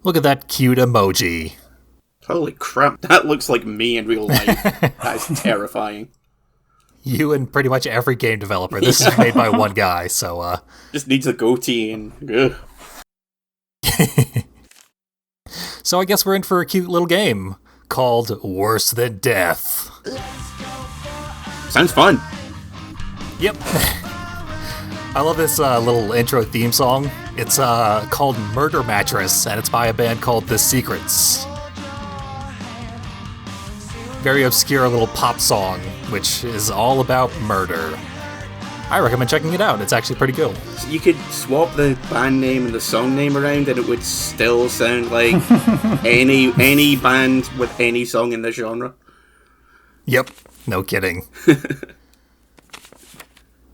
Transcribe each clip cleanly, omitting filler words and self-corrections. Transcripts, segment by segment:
Look at that cute emoji. Holy crap, that looks like me in real life. That's terrifying. You and pretty much every game developer. This is made by one guy, so just needs a goatee and ugh. So I guess we're in for a cute little game called Worse Than Death. Sounds fun. Yep. I love this little intro theme song. It's called Murder Mattress, and it's by a band called The Secrets. Very obscure little pop song, which is all about murder. I recommend checking it out. It's actually pretty cool. So you could swap the band name and the song name around and it would still sound like any band with any song in the genre. Yep, no kidding.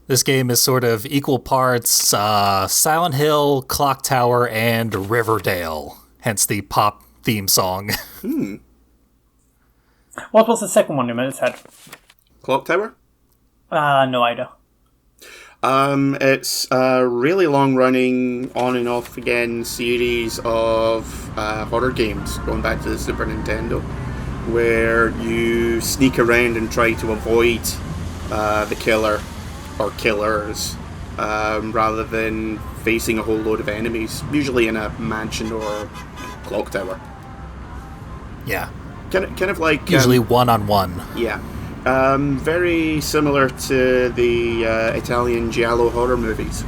This game is sort of equal parts Silent Hill, Clock Tower, and Riverdale. Hence the pop theme song. What was the second one you said? Clock Tower? No idea. It's a really long-running, on and off again series of horror games going back to the Super Nintendo, where you sneak around and try to avoid the killer or killers, rather than facing a whole load of enemies, usually in a mansion or clock tower. Yeah. Kind of like usually one-on-one. Yeah. Very similar to the Italian giallo horror movies.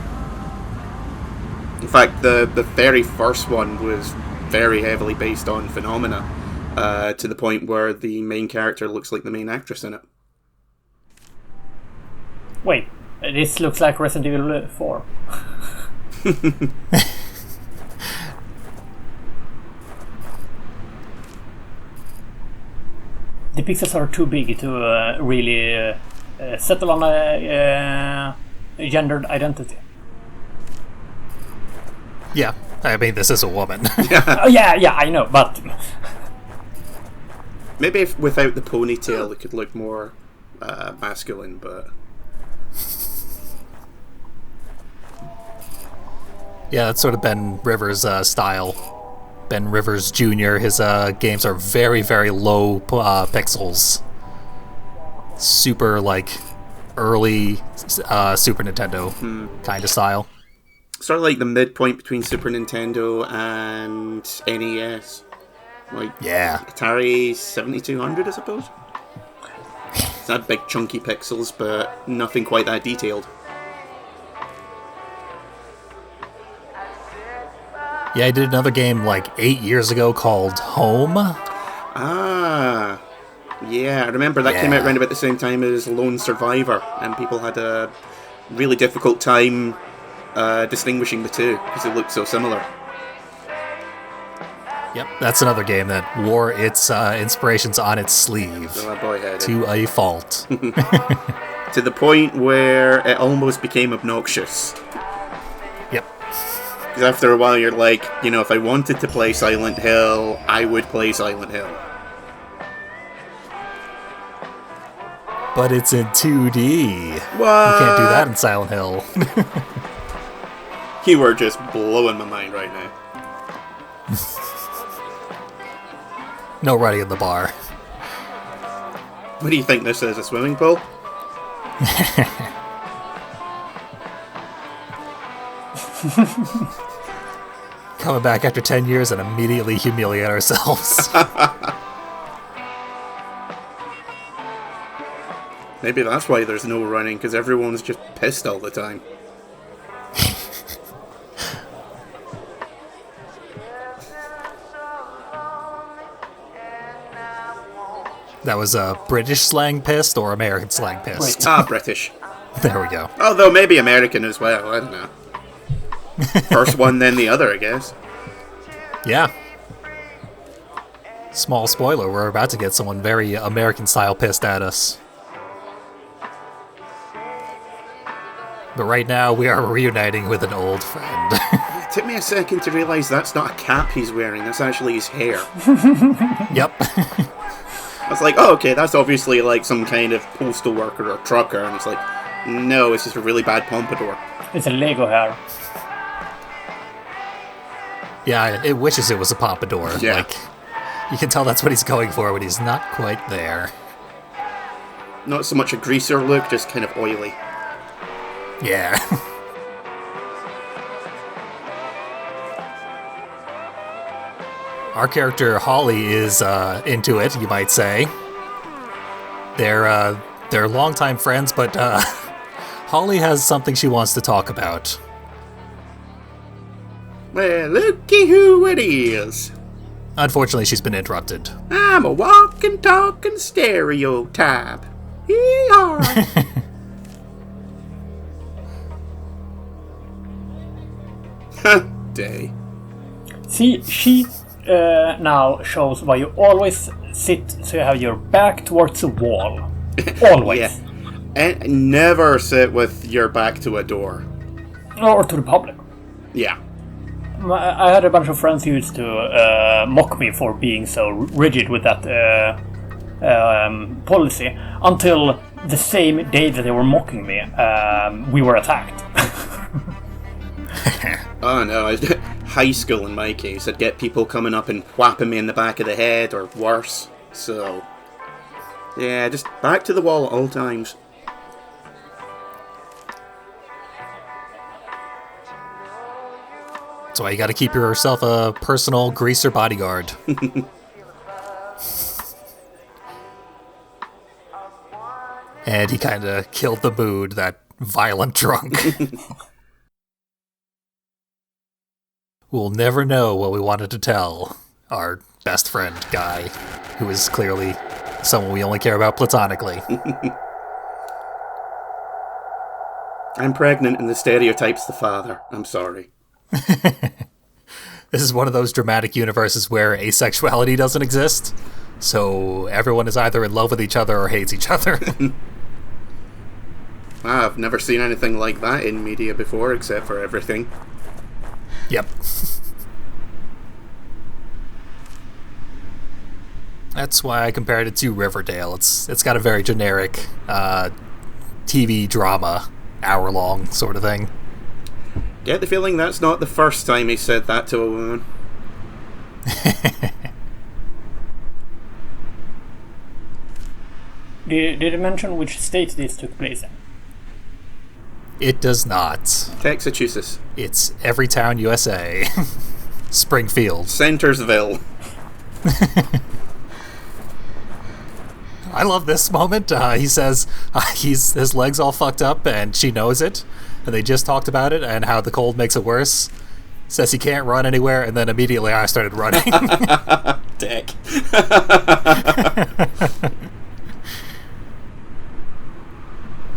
In fact, the very first one was very heavily based on Phenomena, to the point where the main character looks like the main actress in it. Wait, this looks like Resident Evil 4. The pixels are too big to really settle on a gendered identity. Yeah, I mean, this is a woman. Yeah, I know, but... Maybe if without the ponytail it could look more masculine, but... Yeah, that's sort of Ben Rivers' style. Ben Rivers Jr., his games are very, very low pixels. Super, early Super Nintendo kind of style. Sort of like the midpoint between Super Nintendo and NES. Yeah. Atari 7200, I suppose? It's not big chunky pixels, but nothing quite that detailed. Yeah, I did another game 8 years ago called Home. Ah, yeah, I remember that came out around about the same time as Lone Survivor, and people had a really difficult time distinguishing the two, because they looked so similar. Yep, that's another game that wore its inspirations on its sleeve. Oh, boy, had it. To a fault. To the point where it almost became obnoxious. Yep. Because after a while you're like, if I wanted to play Silent Hill, I would play Silent Hill. But it's in 2D. What? You can't do that in Silent Hill. You are just blowing my mind right now. No running in the bar. What do you think this is, a swimming pool? Coming back after 10 years and immediately humiliate ourselves. Maybe that's why there's no running, because everyone's just pissed all the time. That was a British slang pissed or American slang pissed? British. There we go. Although maybe American as well, I don't know. First one, then the other, I guess. Yeah. Small spoiler, we're about to get someone very American-style pissed at us. But right now, we are reuniting with an old friend. It took me a second to realise that's not a cap he's wearing, that's actually his hair. Yep. I was like, oh, okay, that's obviously like some kind of postal worker or trucker, and it's like, no, it's just a really bad pompadour. It's a Lego hair. Yeah, it wishes it was a pompadour. Yeah. Like, you can tell that's what he's going for, but he's not quite there. Not so much a greaser look, just kind of oily. Yeah. Our character Holly is into it, you might say. They're longtime friends, but Holly has something she wants to talk about. Well, looky who it is. Unfortunately, she's been interrupted. I'm a walking, talking stereotype. Hee-haw. Day. See, she now shows why you always sit so you have your back towards the wall. Always. Yeah. And never sit with your back to a door. Or to the public. Yeah. I had a bunch of friends who used to mock me for being so rigid with that policy until the same day that they were mocking me, we were attacked. Oh no, high school in my case, I'd get people coming up and whapping me in the back of the head or worse. So, yeah, just back to the wall at all times. That's why you gotta keep yourself a personal greaser bodyguard. And he kinda killed the mood, that violent drunk. We'll never know what we wanted to tell our best friend guy, who is clearly someone we only care about platonically. I'm pregnant and the stereotype's the father. I'm sorry. This is one of those dramatic universes where asexuality doesn't exist, so everyone is either in love with each other or hates each other. I've never seen anything like that in media before, except for everything. Yep. That's why I compared it to Riverdale. It's got a very generic TV drama, hour-long sort of thing. Get the feeling that's not the first time he said that to a woman. Did it mention which state this took place in? It does not. Texachusetts. It's Everytown, USA. Springfield. Centersville. I love this moment. He says his leg's all fucked up and she knows it. And they just talked about it and how the cold makes it worse. Says he can't run anywhere, and then immediately I started running. Dick.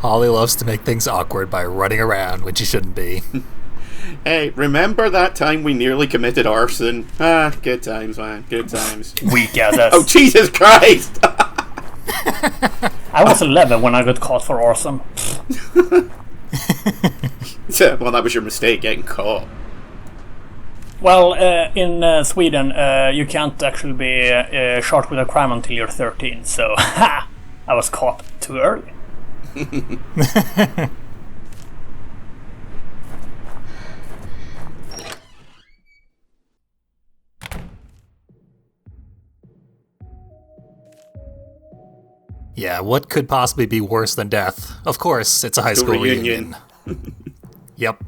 Holly loves to make things awkward by running around when she shouldn't be. Hey, remember that time we nearly committed arson? Ah, good times, man. Good times. Weak as us. Oh, Jesus Christ! I was 11 when I got caught for arson. Well, that was your mistake, getting caught. Well, in Sweden, you can't actually be charged with a crime until you're 13, so ha! I was caught too early. Yeah, what could possibly be worse than death? Of course, it's a high school reunion. Yep.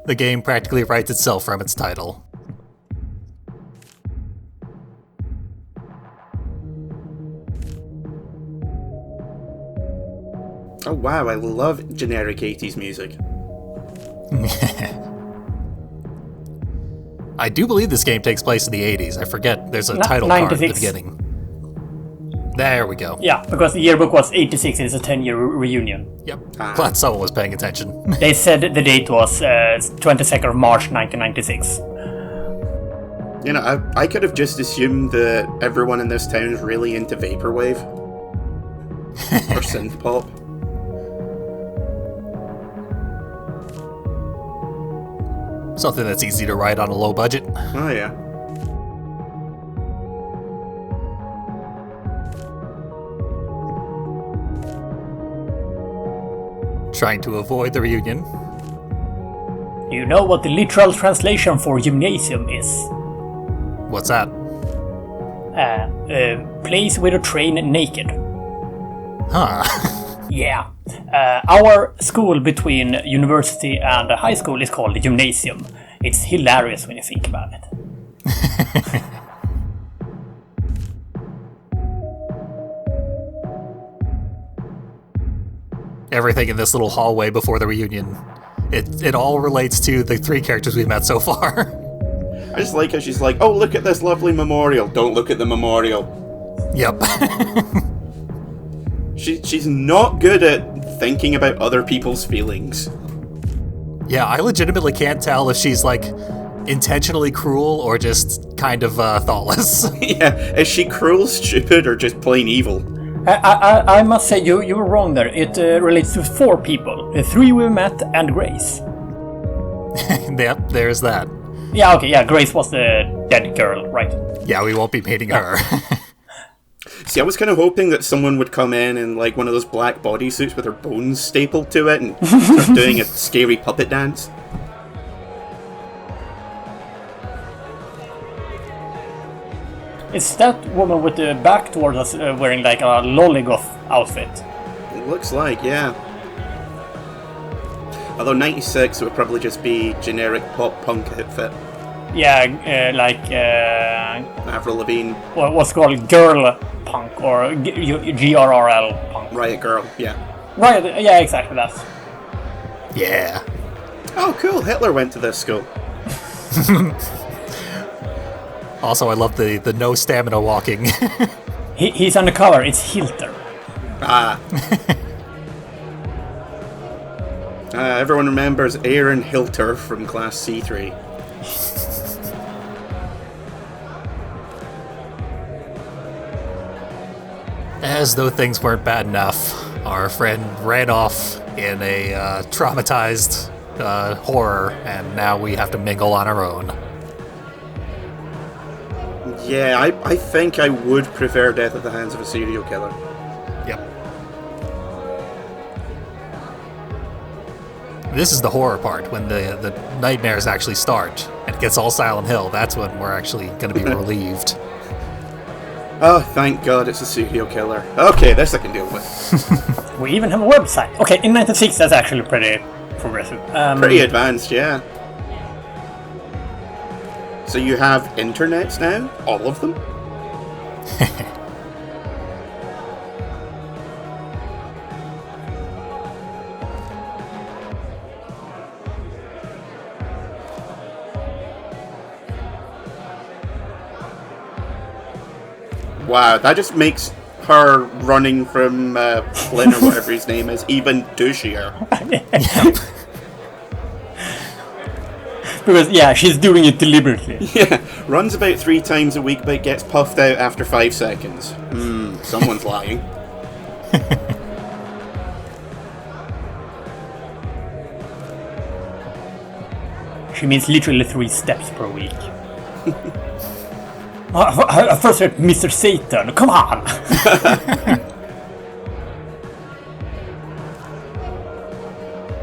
The game practically writes itself from its title. Oh wow, I love generic 80s music. I do believe this game takes place in the 80s. I forget. There's a title card at the 96. beginning. There we go. Yeah, because the yearbook was 86, it's a 10-year reunion. Yep. Glad someone was paying attention. They said the date was 22nd of March 1996. You know, I could have just assumed that everyone in this town is really into vaporwave. Or synth pop. Something that's easy to write on a low budget. Oh yeah. Trying to avoid the reunion. Do you know what the literal translation for gymnasium is? What's that? Place where you train naked. Huh. Yeah. Our school between university and high school is called the gymnasium. It's hilarious when you think about it. Everything in this little hallway before the reunion, it all relates to the 3 characters we've met so far. I just like how she's like, oh, look at this lovely memorial. Don't look at the memorial. Yep. She's not good at thinking about other people's feelings. Yeah, I legitimately can't tell if she's, like, intentionally cruel or just kind of thoughtless. Yeah, is she cruel, stupid, or just plain evil? I must say you were wrong there. It relates to 4 people. The 3 we met and Grace. Yep, there's that. Yeah, okay, yeah, Grace was the dead girl, right? Yeah, we won't be meeting her. See, I was kind of hoping that someone would come in like one of those black bodysuits with their bones stapled to it and start doing a scary puppet dance. It's that woman with the back towards us wearing like a lollygoth outfit. It looks like, yeah. Although 96 would probably just be generic pop punk outfit. Yeah, Avril Lavigne. what's called girl punk or GRRL punk. Riot Girl, yeah. Right, yeah, exactly that. Yeah. Oh, cool, Hitler went to this school. Also, I love the no stamina walking. He's undercover, it's Hilter. Ah. Everyone remembers Aaron Hilter from Class C3. As though things weren't bad enough, our friend ran off in a traumatized horror, and now we have to mingle on our own. Yeah, I think I would prefer death at the hands of a serial killer. Yep. This is the horror part, when the nightmares actually start, and it gets all Silent Hill. That's when we're actually going to be relieved. Oh, thank God it's a serial killer. Okay, this I can deal with. We even have a website. Okay, in 96 that's actually pretty progressive. Pretty advanced, yeah. So you have internets now? All of them? Wow, that just makes her running from Flynn or whatever his name is even douchier. Yep. Because, yeah, she's doing it deliberately. Yeah, runs about 3 times a week but gets puffed out after 5 seconds. Someone's lying. She means literally 3 steps per week. First, Mr. Satan, come on!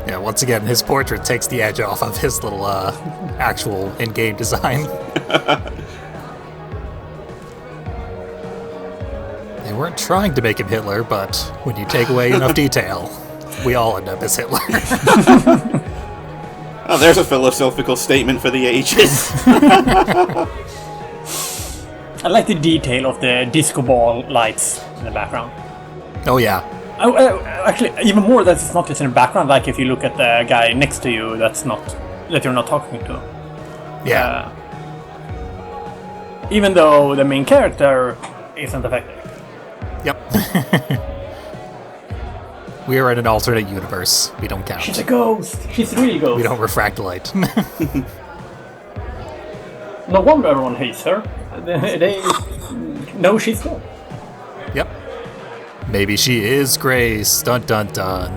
Yeah, once again, his portrait takes the edge off of his little actual in-game design. They weren't trying to make him Hitler, but when you take away enough detail, we all end up as Hitler. Oh, there's a philosophical statement for the ages. I like the detail of the disco ball lights in the background. Oh yeah. Actually, even more that it's not just in the background. Like if you look at the guy next to you, that you're not talking to. Yeah. Even though the main character isn't affected. Yep. We are in an alternate universe. We don't count. She's a ghost. She's a real ghost. We don't refract light. No wonder everyone hates her. They know she's not. Yep. Maybe she is Grace. Dun dun dun.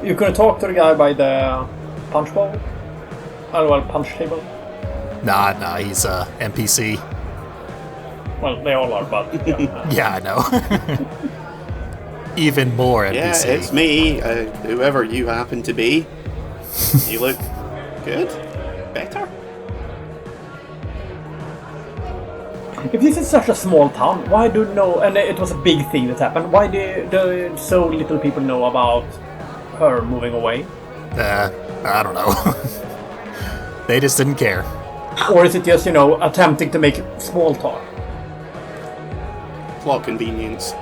You couldn't talk to the guy by the punch bowl? Oh, well, punch table? Nah, he's a NPC. Well, they all are, but... Yeah, Yeah, I know. Even more NPC. Yeah, it's me, whoever you happen to be. You look Good. Better. If this is such a small town, why do no? And it was a big thing that happened. Why do so little people know about her moving away? I don't know. They just didn't care. Or is it just, attempting to make small talk? Plot convenience.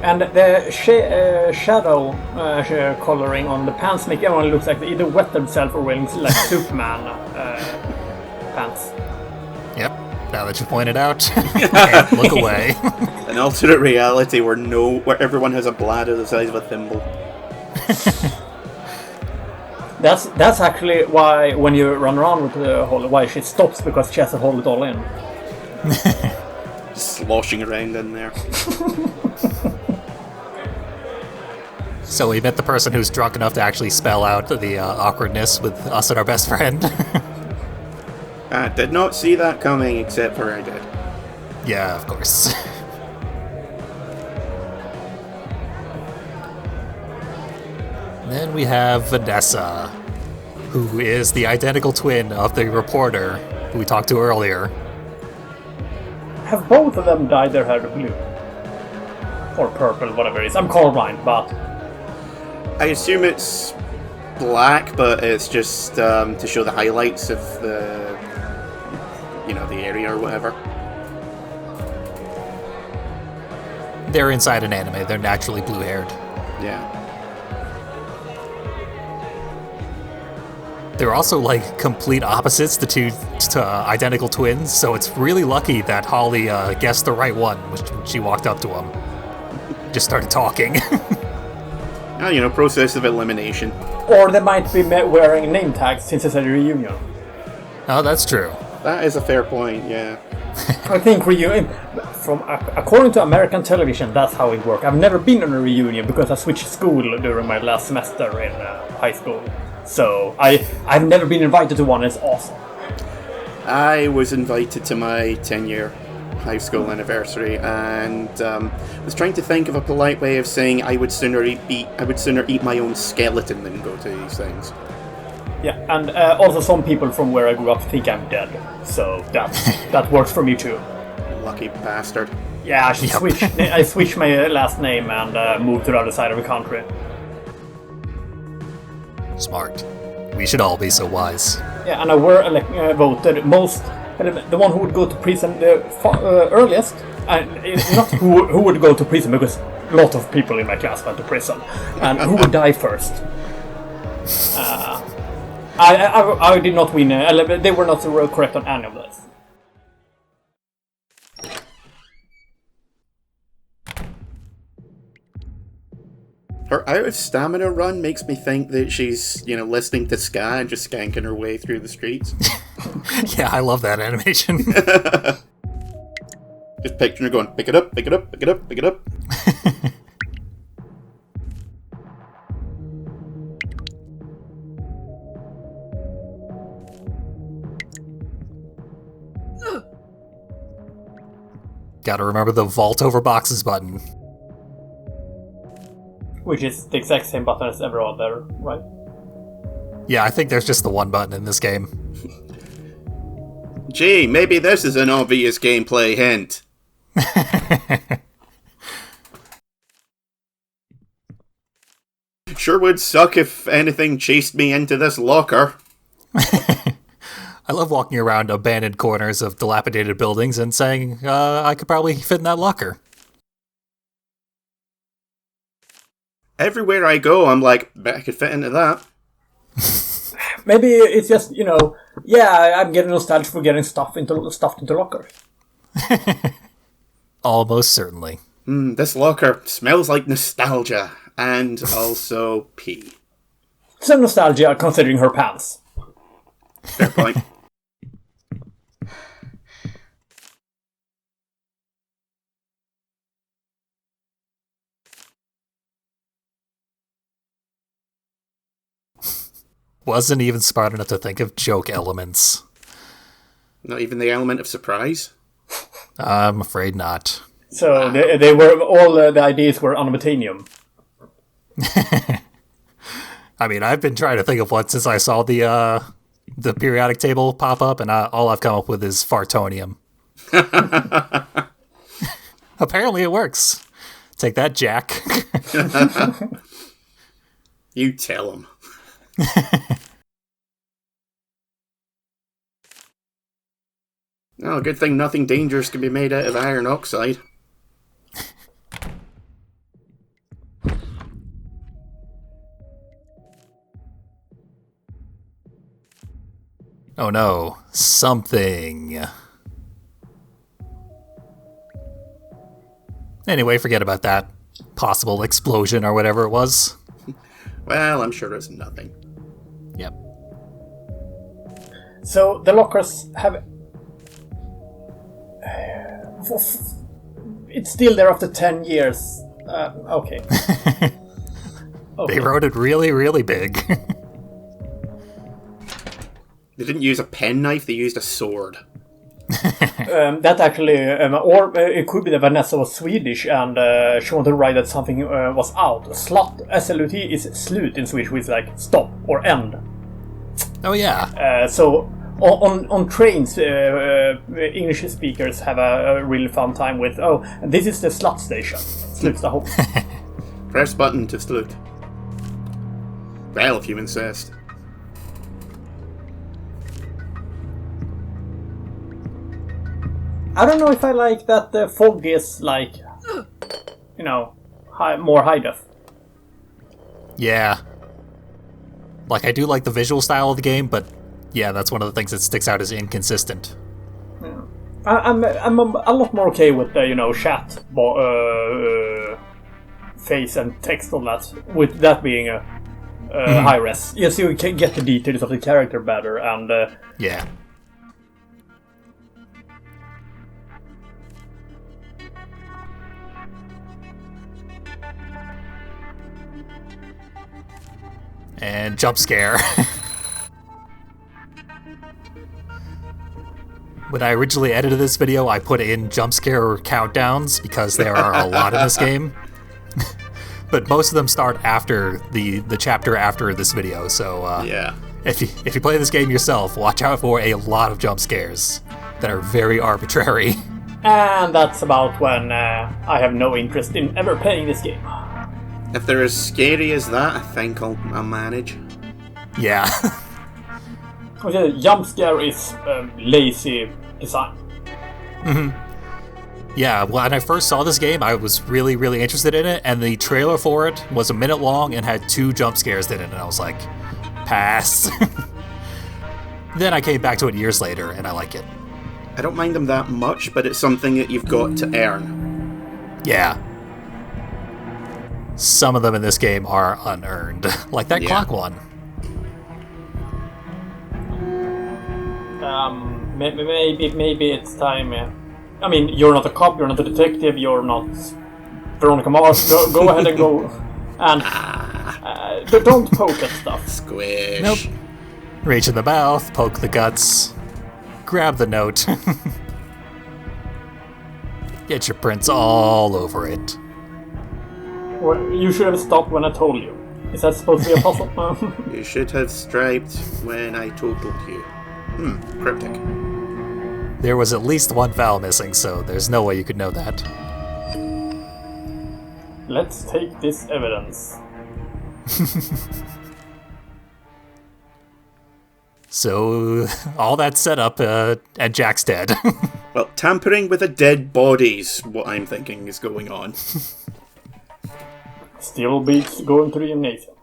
And the shadow coloring on the pants make everyone look like they either wet themselves or wearing like Superman pants. Yep. Now that you point it out, can't look away. An alternate reality where everyone has a bladder the size of a thimble. That's actually why when you run around with the hole, why she stops, because she has to hold it all in. Sloshing around in there. So we met the person who's drunk enough to actually spell out the awkwardness with us and our best friend. I did not see that coming, except for I did. Yeah, of course. Then we have Vanessa, who is the identical twin of the reporter who we talked to earlier. Have both of them dyed their hair blue? Or purple, whatever it is. I'm colorblind, but... I assume it's black, but it's just to show the highlights of the area or whatever. They're inside an anime. They're naturally blue-haired. Yeah. They're also like complete opposites, the two identical twins, so it's really lucky that Holly guessed the right one when she walked up to him. Just started talking. Oh, process of elimination. Or they might be wearing name tags since it's a reunion. Oh, that's true. That is a fair point, yeah. I think reunion, according to American television, that's how it works. I've never been on a reunion because I switched school during my last semester in high school. So I've never been invited to one. It's awesome. I was invited to my 10-year high school anniversary, and was trying to think of a polite way of saying I would sooner eat my own skeleton than go to these things. Yeah, and also some people from where I grew up think I'm dead, so that works for me too. Lucky bastard. Yeah, I switched my last name and moved to the other side of the country. Smart. We should all be so wise. Yeah, and I were voted most. The one who would go to prison the earliest, not who would go to prison, because a lot of people in my class went to prison, and who would die first. I did not win. They were not correct on any of this. Her out of stamina run makes me think that she's, listening to ska and just skanking her way through the streets. Yeah, I love that animation. Just picturing her going, pick it up, pick it up, pick it up, pick it up. Gotta remember the vault over boxes button. Which is the exact same button as every other, right? Yeah, I think there's just the one button in this game. Gee, maybe this is an obvious gameplay hint. Sure would suck if anything chased me into this locker. I love walking around abandoned corners of dilapidated buildings and saying, I could probably fit in that locker. Everywhere I go, I'm like, bet I could fit into that. Maybe it's just, I'm getting nostalgic for getting stuffed into lockers. Almost certainly. This locker smells like nostalgia, and also pee. Some nostalgia considering her pants. Fair point. Wasn't even smart enough to think of joke elements. Not even the element of surprise? I'm afraid not. So they were all the ideas were unobtainium. I mean, I've been trying to think of one since I saw the periodic table pop up, and all I've come up with is fartonium. Apparently it works. Take that, Jack. You tell him. Oh, good thing nothing dangerous can be made out of iron oxide. Oh no, something. Anyway, forget about that possible explosion or whatever it was. Well, I'm sure it's nothing. Yep. So the lockers have... It's still there after 10 years. Okay. They wrote it really, really big. They didn't use a penknife, they used a sword. That actually, or it could be that Vanessa was Swedish and she wanted to write that something was out. Slut, S-L-U-T, is slut in Swedish, which is like stop or end. Oh yeah. So on trains, English speakers have a really fun time with, oh, this is the slut station. Slutstation. Press button to slut. Well, if you insist. I don't know if I like that the fog is like, you know, more high def. Yeah. Like, I do like the visual style of the game, but yeah, that's one of the things that sticks out as inconsistent. Yeah. I'm a lot more okay with the, you know, chat, face and text on that, with that being a high res. Yes, you can get the details of the character better, and yeah. And jump scare. When I originally edited this video, I put in jump scare countdowns because there are a lot in this game. But most of them start after the chapter after this video, so yeah. If you play this game yourself, watch out for a lot of jump scares that are very arbitrary. And that's about when I have no interest in ever playing this game. If they're as scary as that, I think I'll manage. Yeah. Okay, jump scare is lazy design. Mm-hmm. Yeah, when I first saw this game, I was really, really interested in it, and the trailer for it was a minute long and had 2 jump scares in it, and I was like, pass. Then I came back to it years later, and I like it. I don't mind them that much, but it's something that you've got to earn. Yeah. Some of them in this game are unearned, like that clock one. Maybe it's time. I mean, you're not a cop, you're not a detective, you're not Veronica Mars. Go ahead and go. And don't poke at stuff. Squish. Nope. Reach in the mouth, poke the guts, grab the note. Get your prints all over it. Well, you should have stopped when I told you. Is that supposed to be a puzzle? You should have striped when I told you. Cryptic. There was at least one vowel missing, so there's no way you could know that. Let's take this evidence. So, all that set up, and Jack's dead. Well, tampering with a dead body's what I'm thinking is going on. Still beats going to the gymnasium.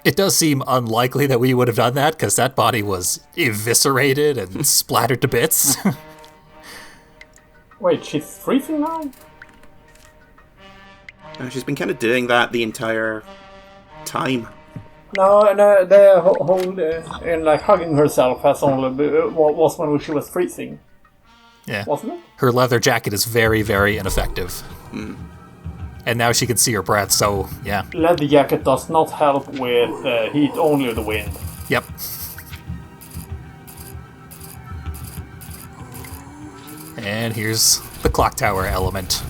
It does seem unlikely that we would have done that, because that body was eviscerated and splattered to bits. Wait, she's freezing now? She's been kind of doing that the entire time. No, the whole in like hugging herself has only was when she was freezing. Yeah. Wasn't it? Her leather jacket is very, very ineffective. And now she can see her breath, so yeah. Leather jacket does not help with heat, only the wind. Yep. And here's the clock tower element.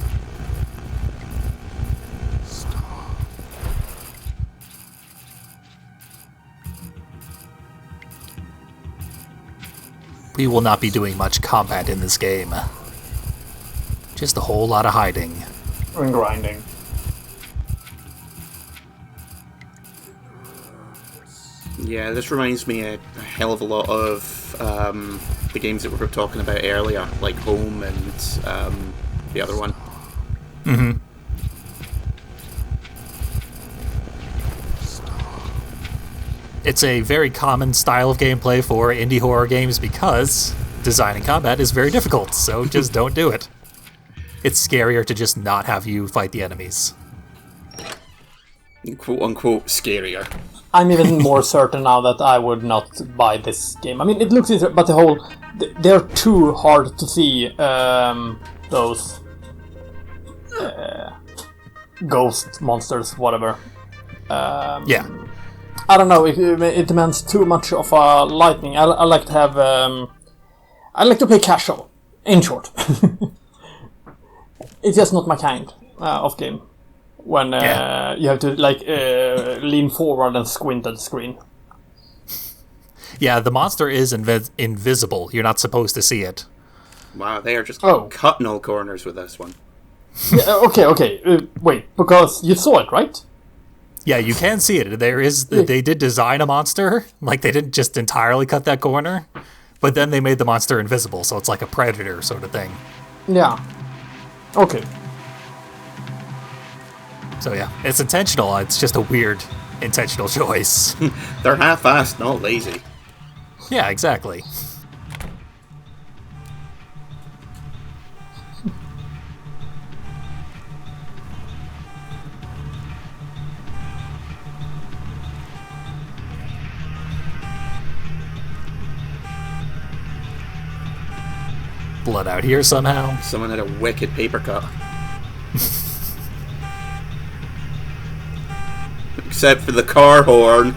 We will not be doing much combat in this game. Just a whole lot of hiding. And grinding. Yeah, this reminds me a hell of a lot of the games that we were talking about earlier, like Home and the other one. Mm-hmm. It's a very common style of gameplay for indie horror games because designing combat is very difficult, so just don't do it. It's scarier to just not have you fight the enemies. Quote unquote scarier. I'm even more certain now that I would not buy this game. I mean, it looks interesting, but they're too hard to see those ghost monsters, whatever. Yeah. I don't know. It demands too much of lightning. I like to have. I like to play casual. In short, it's just not my kind of game. When you have to lean forward and squint at the screen. Yeah, the monster is invisible. You're not supposed to see it. Wow, they are just cutting all corners with this one. Yeah, okay. Wait, because you saw it, right? Yeah, you can see it. They did design a monster. Like, they didn't just entirely cut that corner. But then they made the monster invisible, so it's like a predator sort of thing. Yeah. Okay. So yeah, it's intentional. It's just a weird intentional choice. They're half-assed, not lazy. Yeah, exactly. Blood out here somehow. Someone had a wicked paper cut. Except for the car horn.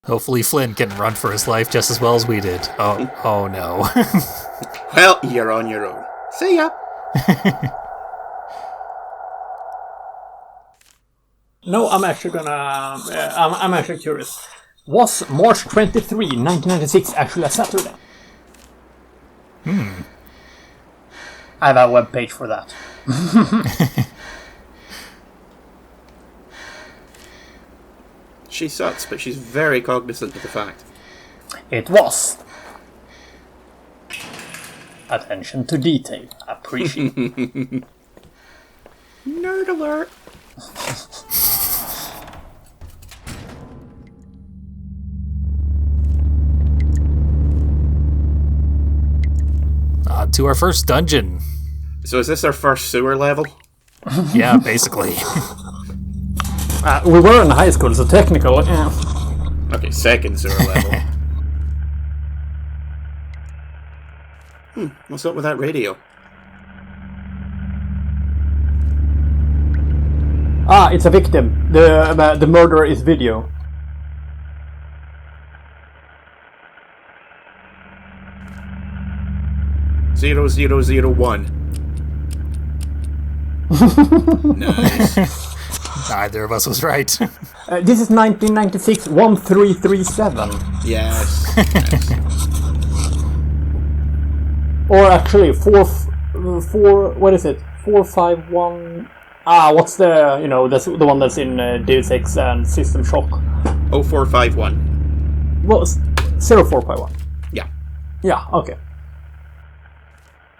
Hopefully Flynn can run for his life just as well as we did. Oh no. Well, you're on your own. See ya. No, I'm actually gonna. I'm actually curious. Was March 23, 1996 actually a Saturday? I have a web page for that. She sucks, but she's very cognizant of the fact. It was. Attention to detail. Appreciate. Nerd alert. To our first dungeon. So is this our first sewer level? Yeah, basically. We were in high school, so technical. Okay, second sewer level. What's up with that radio? It's a victim. The murderer is video. Zero 1. Nice. Neither of us was right. This is 1996, 1337. Yes. Or actually, what is it? 451. What's that's the one that's in Deus Ex and System Shock. 0451. Well, 0451. Yeah. Yeah, okay.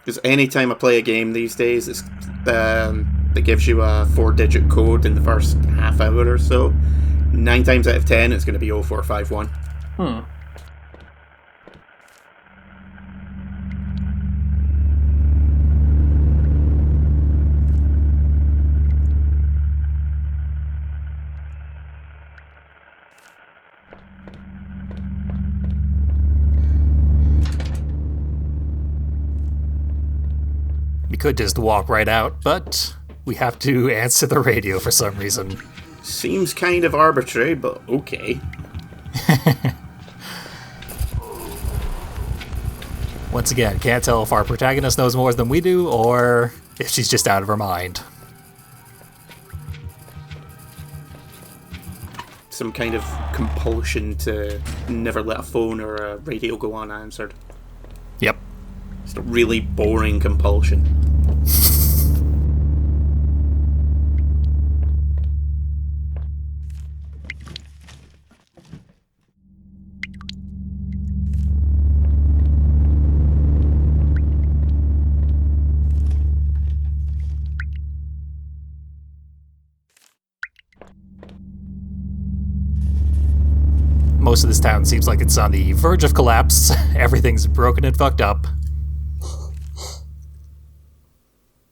Because anytime I play a game these days, it's that gives you a 4-digit code in the first half hour or so. 9 times out of 10, it's going to be 0451. We could just walk right out, but We have to answer the radio for some reason. Seems kind of arbitrary, but okay. Once again, can't tell if our protagonist knows more than we do, or if she's just out of her mind. Some kind of compulsion to never let a phone or a radio go unanswered. Yep. It's a really boring compulsion. Most of this town seems like it's on the verge of collapse. Everything's broken and fucked up.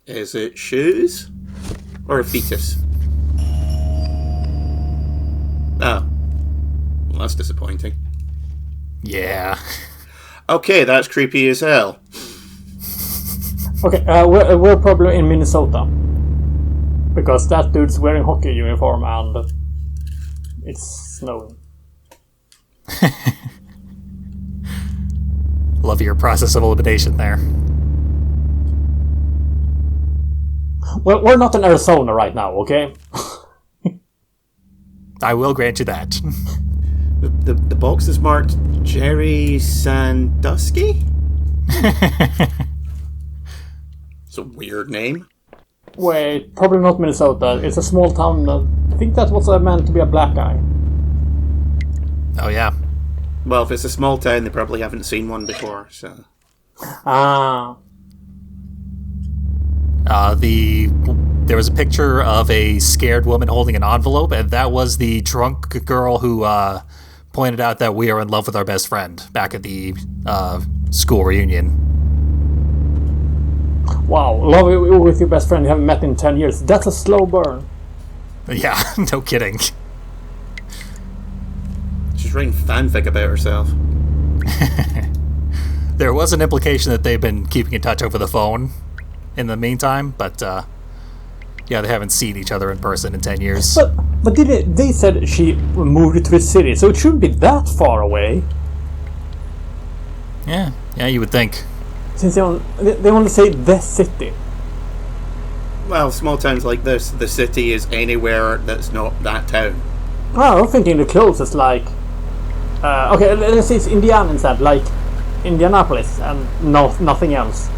Is it shoes? Or a fetus? Oh. Well, that's disappointing. Yeah. Okay, that's creepy as hell. Okay, we're probably in Minnesota. Because that dude's wearing hockey uniform and it's snowing. Love your process of elimination there. Well, we're not in Arizona right now, okay? I will grant you that. The box is marked Jerry Sandusky? It's a weird name. Wait, probably not Minnesota. It's a small town. I think that was meant to be a black guy. Oh, yeah. Well, if it's a small town, they probably haven't seen one before, so... Ah. There was a picture of a scared woman holding an envelope, and that was the drunk girl who pointed out that we are in love with our best friend back at the school reunion. Wow, love with your best friend you haven't met in 10 years. That's a slow burn. Yeah, no kidding. She's writing fanfic about herself. There was an implication that they've been keeping in touch over the phone in the meantime, but yeah, they haven't seen each other in person in 10 years. But they said she moved to the city, so it shouldn't be that far away. Yeah, you would think. Since they only say the city. Well, small towns like this, the city is anywhere that's not that town. Oh, I'm thinking the closest, like... okay, let's say it's Indiana instead, like Indianapolis, and nothing else.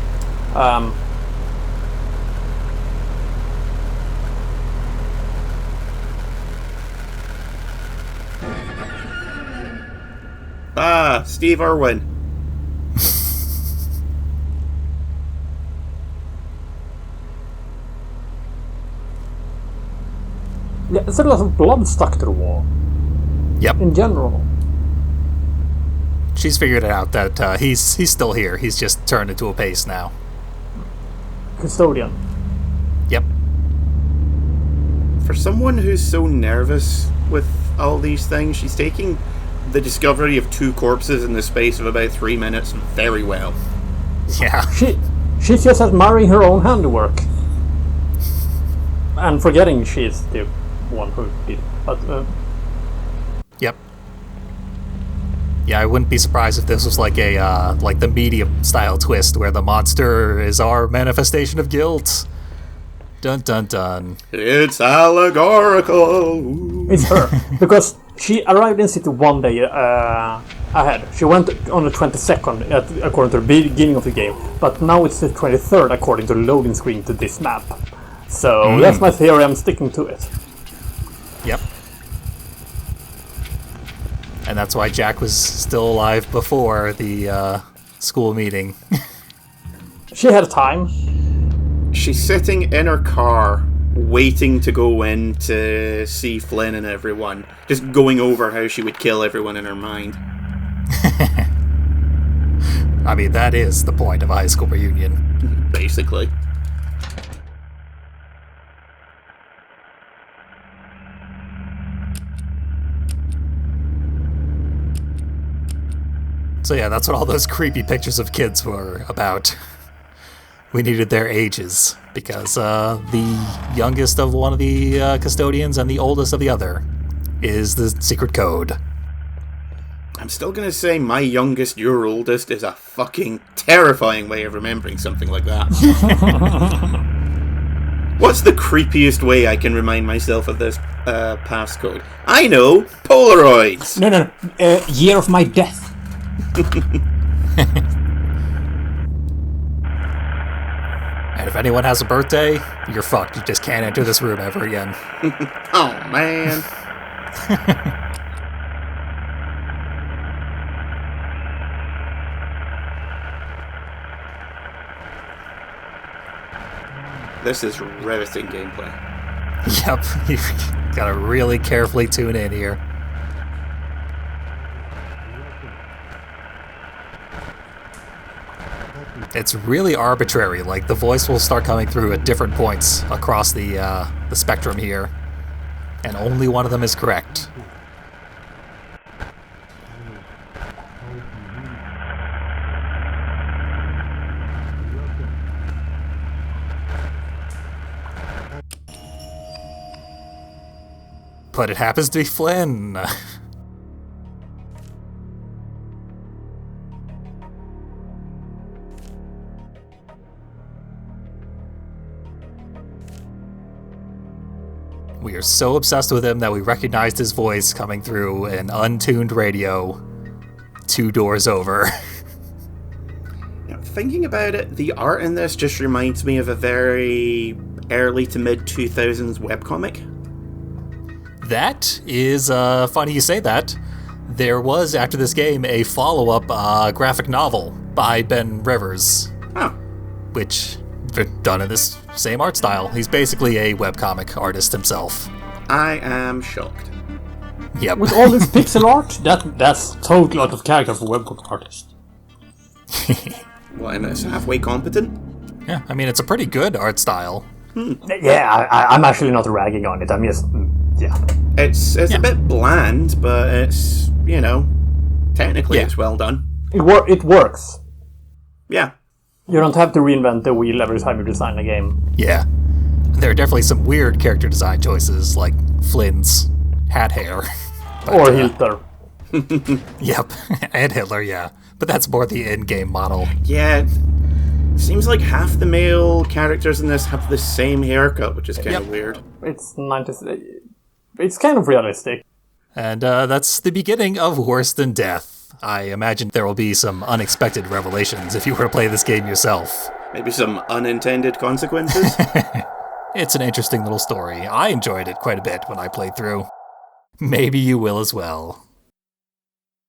Steve Irwin. Yeah, there's a lot of blood stuck to the wall. Yep. In general. She's figured it out that he's still here. He's just turned into a paste now. Custodian. Yep. For someone who's so nervous with all these things, she's taking the discovery of 2 corpses in the space of about 3 minutes very well. Yeah. She's just admiring her own handiwork. And forgetting she's the one who did it. But, Yep. Yeah, I wouldn't be surprised if this was like a like the medium style twist where the monster is our manifestation of guilt. Dun dun dun. It's allegorical. Ooh. it's her. Because she arrived in city one day ahead. She went on the 22nd according to the beginning of the game. But now it's the 23rd according to the loading screen to this map. So that's my theory, I'm sticking to it. Yep. And that's why Jack was still alive before the school meeting. She had time. She's sitting in her car, waiting to go in to see Flynn and everyone. Just going over how she would kill everyone in her mind. I mean, that is the point of a high school reunion. Basically. So yeah, that's what all those creepy pictures of kids were about. We needed their ages, because the youngest of one of the custodians and the oldest of the other is the secret code. I'm still gonna say my youngest, your oldest is a fucking terrifying way of remembering something like that. What's the creepiest way I can remind myself of this passcode? I know! Polaroids! No. Year of my death. And if anyone has a birthday, you're fucked. You just can't enter this room ever again. Oh, man. This is riveting gameplay. Yep, you gotta really carefully tune in here. It's really arbitrary, like the voice will start coming through at different points across the spectrum here, and only one of them is correct. But it happens to be Flynn. We are so obsessed with him that we recognized his voice coming through an untuned radio 2 doors over. Thinking about it, the art in this just reminds me of a very early to mid 2000s webcomic. That is funny you say that. There was, after this game, a follow-up graphic novel by Ben Rivers. Oh. Which, done in this same art style. He's basically a webcomic artist himself. I am shocked. Yep. With all this pixel art, that's totally out of character for a webcomic artist. Well, am I halfway competent? Yeah, I mean, it's a pretty good art style. Yeah, I'm actually not ragging on it. I'm just, yeah. It's a bit bland, but it's, technically it's well done. It works. Yeah. You don't have to reinvent the wheel every time you design a game. Yeah. There are definitely some weird character design choices, like Flynn's hat hair. But, Or Hitler. Yep, and Hitler, yeah. But that's more the in-game model. Yeah. Seems like half the male characters in this have the same haircut, which is kind of weird. It's 90s. It's kind of realistic. And that's the beginning of Worse Than Death. I imagine there will be some unexpected revelations if you were to play this game yourself. Maybe some unintended consequences? It's an interesting little story. I enjoyed it quite a bit when I played through. Maybe you will as well.